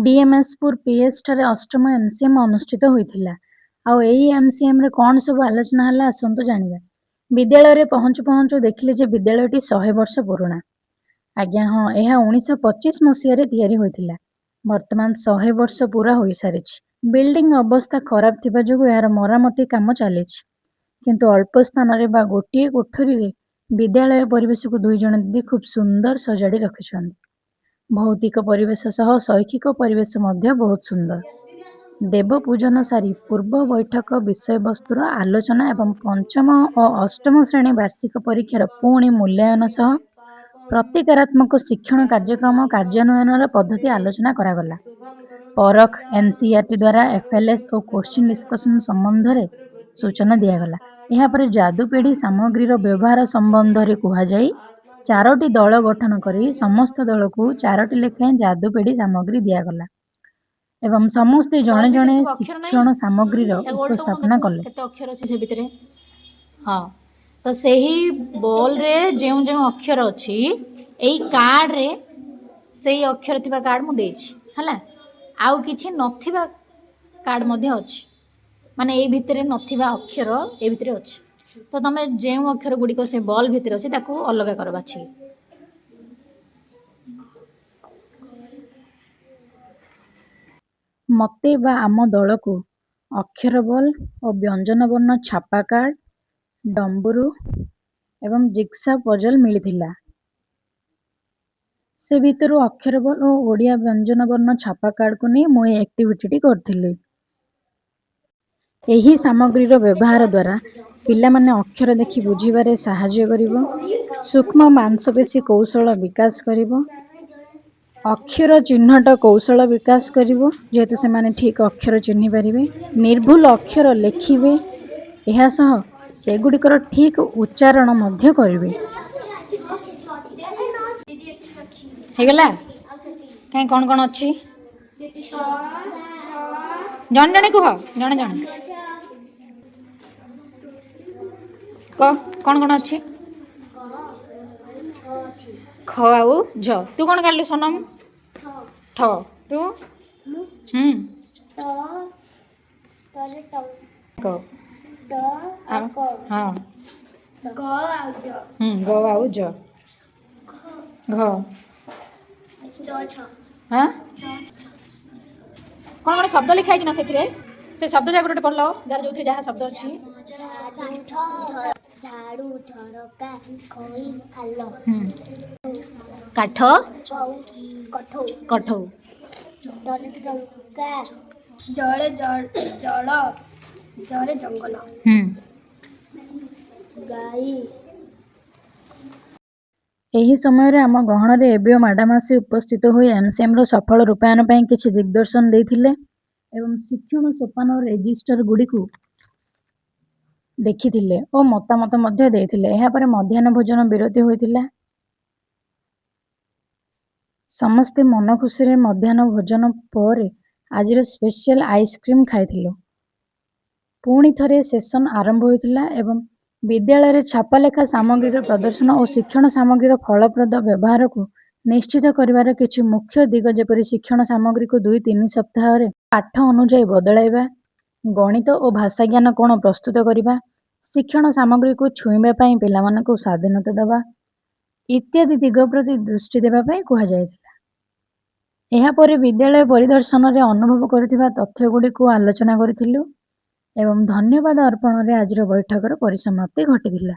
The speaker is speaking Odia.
ଡିଏମ୍ଏସ୍ପୁର ପିଏଚ୍ ଠାରେ ଅଷ୍ଟମ ଏମ୍ସିଏମ୍ ଅନୁଷ୍ଠିତ ହୋଇଥିଲା। ଆଉ ଏଇ ଏମ୍ସିଏମ୍ ରେ କ'ଣ ସବୁ ଆଲୋଚନା ହେଲା ଆସନ୍ତୁ ଜାଣିବା। ବିଦ୍ୟାଳୟରେ ପହଞ୍ଚୁ ପହଞ୍ଚୁ ଦେଖିଲେ ଯେ ବିଦ୍ୟାଳୟଟି 100 ବର୍ଷ ପୁରୁଣା। ଆଜ୍ଞା ହଁ, ଏହା 1925 ମସିହାରେ ତିଆରି ହୋଇଥିଲା। ବର୍ତ୍ତମାନ 100 ବର୍ଷ ପୁରା ହୋଇସାରିଛି। ବିଲ୍ଡିଂ ଅବସ୍ଥା ଖରାପ ଥିବା ଯୋଗୁଁ ଏହାର ମରାମତି କାମ ଚାଲିଛି। କିନ୍ତୁ ଅଳ୍ପ ସ୍ଥାନରେ ବା ଗୋଟିଏ କୋଠରୀରେ ବିଦ୍ୟାଳୟ ପରିବେଶକୁ 2 ଜଣ ଦିଦି ଖୁବ୍ ସୁନ୍ଦର ସଜାଡ଼ି ରଖିଛନ୍ତି। ଭୌତିକ ପରିବେଶ ସହ ଶୈକ୍ଷିକ ପରିବେଶ ମଧ୍ୟ ବହୁତ ସୁନ୍ଦର। ଦେବ ପୂଜନ ସାରି ପୂର୍ବ ବୈଠକ ବିଷୟବସ୍ତୁର ଆଲୋଚନା ଏବଂ ପଞ୍ଚମ ଓ ଅଷ୍ଟମ ଶ୍ରେଣୀ ବାର୍ଷିକ ପରୀକ୍ଷାର ପୁଣି ମୂଲ୍ୟାୟନ ସହ ପ୍ରତିକାରାତ୍ମକ ଶିକ୍ଷଣ କାର୍ଯ୍ୟକ୍ରମ କାର୍ଯ୍ୟାନ୍ୱୟନର ପଦ୍ଧତି ଆଲୋଚନା କରାଗଲା। ପରଖ ଏନ୍ସିଇଆରଟି ଦ୍ୱାରା ଏଫ୍ଏଲ୍ଏସ୍ ଓ କୋଶ୍ଚିନ୍ ଡିସ୍କସନ୍ ସମ୍ବନ୍ଧରେ ସୂଚନା ଦିଆଗଲା। ଏହାପରେ ଯାଦୁପେଢ଼ୀ ସାମଗ୍ରୀର ବ୍ୟବହାର ସମ୍ବନ୍ଧରେ କୁହାଯାଇ 4ଟି ଦଳ ଗଠନ କରି ସମସ୍ତ ଦଳକୁ 4ଟି ଲେଖାଏଁ ଯାଦୁପେଢ଼ୀ ସାମଗ୍ରୀ ଦିଆଗଲା ଏବଂ ସମସ୍ତେ ଜଣେ ଜଣେ ଶିକ୍ଷଣ ସାମଗ୍ରୀର ଉପସ୍ଥାପନା କଲେ। କେତେ ଅକ୍ଷର ଅଛି ସେ ଭିତରେ? ହଁ, ତ ସେହି ବଲ୍ରେ ଯେଉଁ ଯେଉଁ ଅକ୍ଷର ଅଛି ଏଇ କାର୍ଡ଼ରେ ସେଇ ଅକ୍ଷର ଥିବା କାର୍ଡ଼ ମୁଁ ଦେଇଛି ହେଲା। ଆଉ କିଛି ନଥିବା କାର୍ଡ଼ ମଧ୍ୟ ଅଛି, ମାନେ ଏଇ ଭିତରେ ନଥିବା ଅକ୍ଷର ଏ ଭିତରେ ଅଛି। ତ ତମେ ଯେଉଁ ଅକ୍ଷର ଗୁଡ଼ିକ ସେ ବଲ୍ ଭିତରେ ଅଛି ତାକୁ ଅଲଗା କର ବାଛି। ମତେ ବା ଆମ ଦଳକୁ ଅକ୍ଷର ବଲ୍ ଓ ବ୍ୟଞ୍ଜନ ବର୍ଣ୍ଣ ଛାପା କାର୍ଡ଼, ଡମ୍ବୁରୁ ଏବଂ ଜିଗ୍ସା ପଜଲ୍ ମିଳିଥିଲା। ସେ ଭିତରୁ ଅକ୍ଷର ବଲ୍ ଓ ଓଡ଼ିଆ ବ୍ୟଞ୍ଜନ ବର୍ଣ୍ଣ ଛାପା କାର୍ଡ଼କୁ ନେଇ ମୁଁ ଏହି ଆକ୍ଟିଭିଟିଟି କରିଥିଲି। ଏହି ସାମଗ୍ରୀର ବ୍ୟବହାର ଦ୍ୱାରା ପିଲାମାନେ ଅକ୍ଷର ଦେଖି ବୁଝିବାରେ ସାହାଯ୍ୟ କରିବ, ସୂକ୍ଷ୍ମ ମାଂସପେଶୀ କୌଶଳ ବିକାଶ କରିବ, ଅକ୍ଷର ଚିହ୍ନଟ କୌଶଳ ବିକାଶ କରିବ ଯେହେତୁ ସେମାନେ ଠିକ୍ ଅକ୍ଷର ଚିହ୍ନି ପାରିବେ, ନିର୍ଭୁଲ ଅକ୍ଷର ଲେଖିବେ, ଏହା ସହ ସେଗୁଡ଼ିକର ଠିକ୍ ଉଚ୍ଚାରଣ ମଧ୍ୟ କରିବେ। ହେଇଗଲା? କାହିଁ କ'ଣ କ'ଣ ଅଛି? ଜଣେ ଜଣେ କୁହ, ଜଣେ ଜଣେ କହ କ'ଣ କ'ଣ ଅଛି? ଖ ଆଉ ଝ। ତୁ କ'ଣ କାଢ଼ିଲୁ ସନମ? ଠ। ତୁ? କ। ହଁ। ଗ ଆଉ ଜ। ଘ। ହଁ? କ'ଣ କ'ଣ ଶବ୍ଦ ଲେଖା ହେଇଛି ନା ସେଥିରେ? ସେ ଶବ୍ଦ ଯାକ ଗୋଟେ ପଢ଼ିଲ, ଯାହାର ଯୋଉଥିରେ ଯାହା ଶବ୍ଦ ଅଛି। ଝାଡୁ, ଝରକା, ଖଇ, ଖାଲ, କାଠ, କଠଉ, ଜଳେ ଜଳ, ଜରେ ଜଙ୍ଗଲ, ଗାଈ। ଏହି ସମୟରେ ଆମ ଗହଣରେ ଏବିଓ ମ୍ୟାଡାମ୍ ଆସି ଉପସ୍ଥିତ ହୋଇ ଏମ୍ସିଏମ୍ର ସଫଳ ରୂପାୟନ ପାଇଁ କିଛି ଦିଗ୍ଦର୍ଶନ ଦେଇଥିଲେ ଏବଂ ଶିକ୍ଷଣ ସୋପାନ ରେଜିଷ୍ଟର ଗୁଡ଼ିକୁ ଦେଖିଥିଲେ ଓ ମତାମତ ମଧ୍ୟ ଦେଇଥିଲେ। ଏହାପରେ ମଧ୍ୟାହ୍ନ ଭୋଜନ ବିରତି ହୋଇଥିଲା। ସମସ୍ତେ ମନ ଖୁସିରେ ମଧ୍ୟାହ୍ନ ଭୋଜନ ପରେ ଆଜିର ସ୍ପେଶାଲ ଆଇସ୍କ୍ରିମ୍ ଖାଇଥିଲୁ। ପୁଣି ଥରେ ସେସନ୍ ଆରମ୍ଭ ହୋଇଥିଲା ଏବଂ ବିଦ୍ୟାଳୟରେ ଛାପାଲେଖା ସାମଗ୍ରୀର ପ୍ରଦର୍ଶନ ଓ ଶିକ୍ଷଣ ସାମଗ୍ରୀର ଫଳପ୍ରଦ ବ୍ୟବହାରକୁ ନିଶ୍ଚିତ କରିବାର କିଛି ମୁଖ୍ୟ ଦିଗ ଯେପରି ଶିକ୍ଷଣ ସାମଗ୍ରୀକୁ 2-3 ସପ୍ତାହରେ ପାଠ ଅନୁଯାୟୀ ବଦଳାଇବା, ଗଣିତ ଓ ଭାଷାଜ୍ଞାନ କୋଣ ପ୍ରସ୍ତୁତ କରିବା, ଶିକ୍ଷଣ ସାମଗ୍ରୀକୁ ଛୁଇଁବା ପାଇଁ ପିଲାମାନଙ୍କୁ ସ୍ୱାଧୀନତା ଦେବା ଇତ୍ୟାଦି ଦିଗ ପ୍ରତି ଦୃଷ୍ଟି ଦେବା ପାଇଁ କୁହାଯାଇଥିଲା। ଏହାପରେ ବିଦ୍ୟାଳୟ ପରିଦର୍ଶନରେ ଅନୁଭବ କରୁଥିବା ତଥ୍ୟଗୁଡ଼ିକୁ ଆଲୋଚନା କରିଥିଲୁ ଏବଂ ଧନ୍ୟବାଦ ଅର୍ପଣରେ ଆଜିର ବୈଠକର ପରିସମାପ୍ତି ଘଟିଥିଲା।